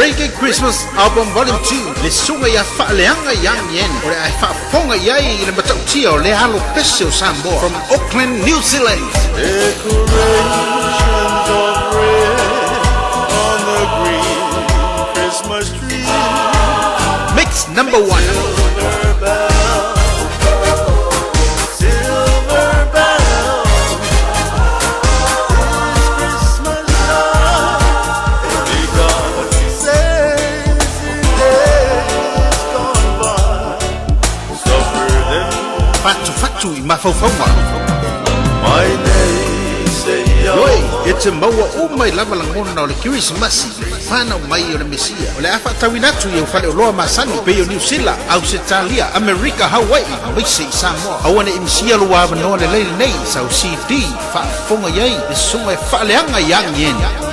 Reggae Christmas Album Volume 2 Le sunga ya whaaleanga yang yen Ore ai whaaponga iai I le matau tia o le halo pesio Samoa From Auckland, New Zealand. Decorations of red on the green Christmas tree. Mix number 1. Fatu I mawhauwhaunga. My days say Oi, e te maua o mai lava langona o le Christmas Whana o mai o le Mesia O le awha tawinatu I au whale o loa masani Pe o New Zealand, Australia, America, Hawaii Maise I Samoa Awane I Mesia loa wanoa le leile nei Sau CD, whaafonga iai Le sunga e whaaleanga yang yen